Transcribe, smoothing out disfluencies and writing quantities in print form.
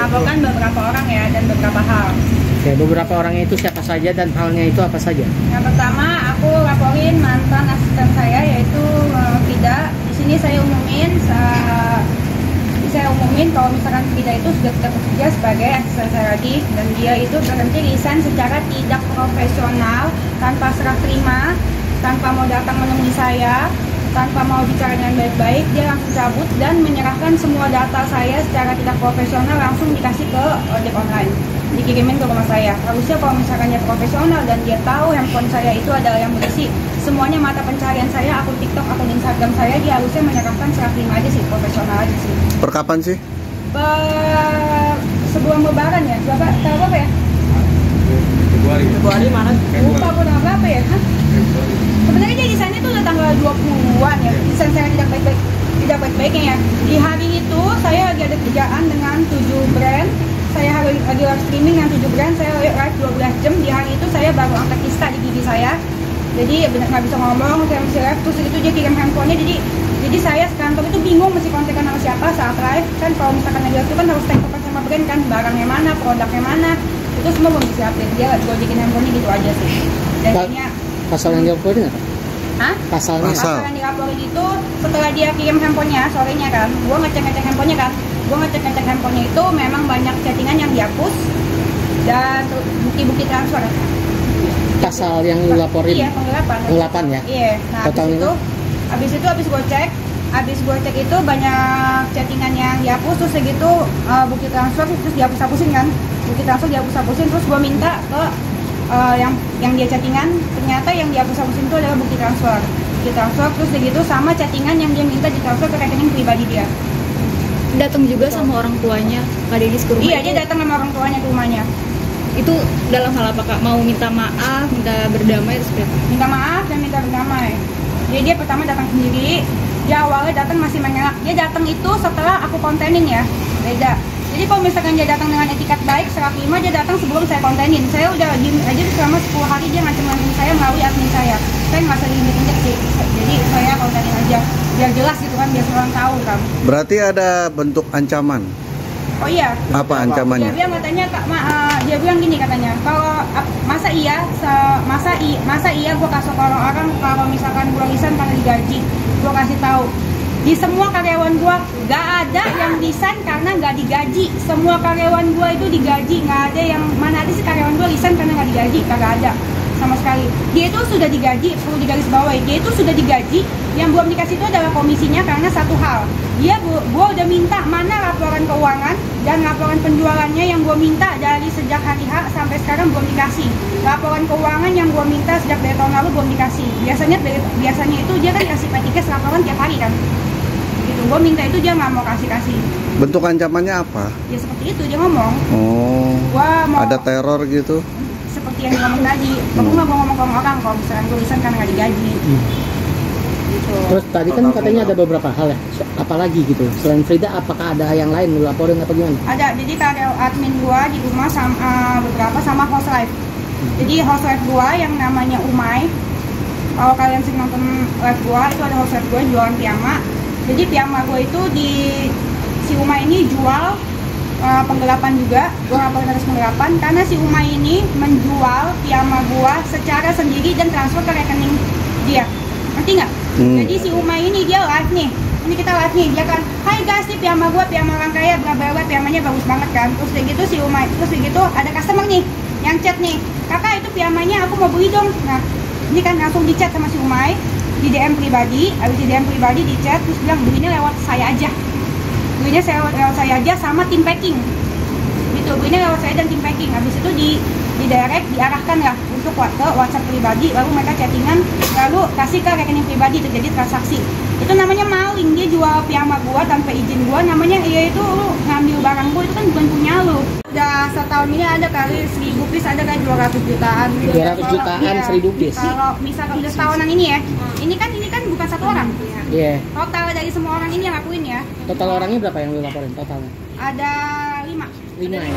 melaporkan beberapa orang ya dan beberapa hal. Oke, beberapa orang itu siapa saja dan halnya itu apa saja? Yang pertama aku laporin mantan asisten saya yaitu Frida. Di sini saya umumin kalau misalkan Frida itu sudah tidak bekerja sebagai asisten saya lagi dan dia itu berhenti resign secara tidak profesional, tanpa serah terima, tanpa mau datang menemui saya, tanpa mau bicara dengan baik-baik. Dia langsung cabut dan menyerahkan semua data saya secara tidak profesional langsung dikasih ke ojek online, dikirimin ke rumah saya. Harusnya kalau misalkan dia profesional dan dia tahu handphone saya itu adalah yang berisi semuanya mata pencarian saya, akun TikTok, akun Instagram saya, dia harusnya menyerahkan serah terima aja sih, profesional aja sih. Per kapan sih? Sebelum lebaran ya, tanggal berapa ya? Februari Maret. Lupa aku tanggal berapa ya? Sebenarnya dia desainnya tuh udah tanggal 20-an ya. Desain saya tidak baik-baiknya ya. Di hari itu saya lagi ada kerjaan dengan 7 brand. Saya lagi live streaming dengan 7 brand. Saya live 12 jam. Di hari itu saya baru angkat kista di gigi saya. Jadi benar nggak bisa ngomong, saya mesti live. Terus itu dia kirim handphonenya. Jadi saya sekantor itu bingung mesti kontekan sama siapa saat live. Kan kalau misalkan lagi live itu kan harus take sama brand kan, barangnya mana, produknya mana. Itu semua belum disiapin. Dia gue bikin handphonenya gitu aja sih. Dan kayaknya pasal yang dilaporin apa? Hah? Pasalnya? Pasal yang dilaporin itu setelah dia kirim handphonenya sorenya kan, gue ngecek handphonenya kan, gue ngecek handphonenya itu memang banyak chattingan yang dihapus dan bukti-bukti transfer. Pasal yang dilaporin? Iya, penggelapan ya? Iya. Nah, habis gue cek itu banyak chattingan yang dihapus, terus segitu bukti transfer terus dihapus-hapusin kan, bukti transfer dihapus-hapusin, terus gue minta ke yang dia chattingan, ternyata yang dihapus-hapusin itu adalah bukti transfer, terus segitu sama chattingan yang dia minta ditransfer ke rekening pribadi dia. Datang juga sama orang tuanya Kak Denis ke rumah? Iya, dia datang sama orang tuanya ke rumahnya. Itu dalam hal apa Kak? Mau minta maaf, minta berdamai, seperti apa? Minta maaf dan minta berdamai. Jadi dia pertama datang sendiri. Dia awalnya datang masih mengelak. Dia datang itu setelah aku kontenin ya, beda. Jadi kalau misalkan dia datang dengan etikat baik, serah terima, dia datang sebelum saya kontenin. Saya udah diem aja selama 10 hari dia ngancem-ngancem saya melalui admin saya. Saya nggak usah diinjek sih. Jadi saya kontenin aja, biar jelas gitu kan, biar orang tahu kan. Berarti ada bentuk ancaman? Oh iya. Apa ancamannya? Dia bilang katanya, dia bilang gini katanya, kalau masa iya gue kasih ke orang-orang kalau misalkan gue resign karena digaji, gue kasih tahu. Di semua karyawan gue gak ada yang resign karena gak digaji. Semua karyawan gue itu digaji, gak ada yang mana ada sih karyawan gue resign karena gak digaji, kagak ada sama sekali. Dia itu sudah digaji, perlu digarisbawahi, dia itu sudah digaji. Yang belum dikasih itu adalah komisinya karena satu hal, gue udah minta mana laporan keuangan dan laporan penjualannya yang gue minta dari sejak hari H sampai sekarang belum dikasih. Laporan keuangan yang gue minta sejak dari tahun lalu belum dikasih. Biasanya itu dia kan kasih petikes laporan tiap hari kan. Gitu, gue minta itu dia nggak mau kasih. Bentuk ancamannya apa? Ya seperti itu dia ngomong. Oh. Ada teror gitu? Seperti yang dia ngomong tadi. Kamu nggak mau ngomong ke orang kalau misalnya gue resign karena nggak digaji. Gitu. Terus tadi kan katanya ada beberapa hal ya, apalagi gitu selain Frida, apakah ada yang lain lu laporin atau gimana? Ada, jadi ada admin gua di rumah sama beberapa sama host live. Jadi host live gua yang namanya Umay, kalau kalian sering nonton live gua itu ada host live gua jualan piyama. Jadi piyama gua itu si Umay ini jual penggelapan juga. Gua laporin atas penggelapan karena si Umay ini menjual piyama gua secara sendiri dan transfer ke rekening dia. Ngerti nggak? Jadi si Umay ini dia live nih, ini kita live nih, dia kan, hai guys, nih piyama gue, piyama orang kaya, bla-bla-bla, piyamanya bagus banget kan. Terus kayak gitu si Umay, terus kayak gitu ada customer nih, yang chat nih, kakak itu piyamanya aku mau beli dong. Nah, ini kan langsung di chat sama si Umay, di DM pribadi, habis di DM pribadi di chat, terus bilang belinya lewat saya aja, lewat saya aja sama tim packing. Gitu, belinya lewat saya dan tim packing. Habis itu di direct, diarahkan lah untuk ke WhatsApp pribadi, lalu mereka chattingan, lalu kasih ke rekening pribadi, terjadi transaksi. Itu namanya maling, dia jual piyama gua tanpa izin gua, namanya yaitu lu ngambil barang gua, itu kan bukan punya lu. Udah setahun ini ada kali 1000 piece, ada kali 200 jutaan. 200 jutaan, iya, 1000 piece. Kalau misalkan udah setahunan ini ya, ini kan bukan satu orang. Iya. Total dari semua orang ini yang ngakuin ya. Total orangnya berapa yang lu laporin totalnya? Ada 5. 5 ya.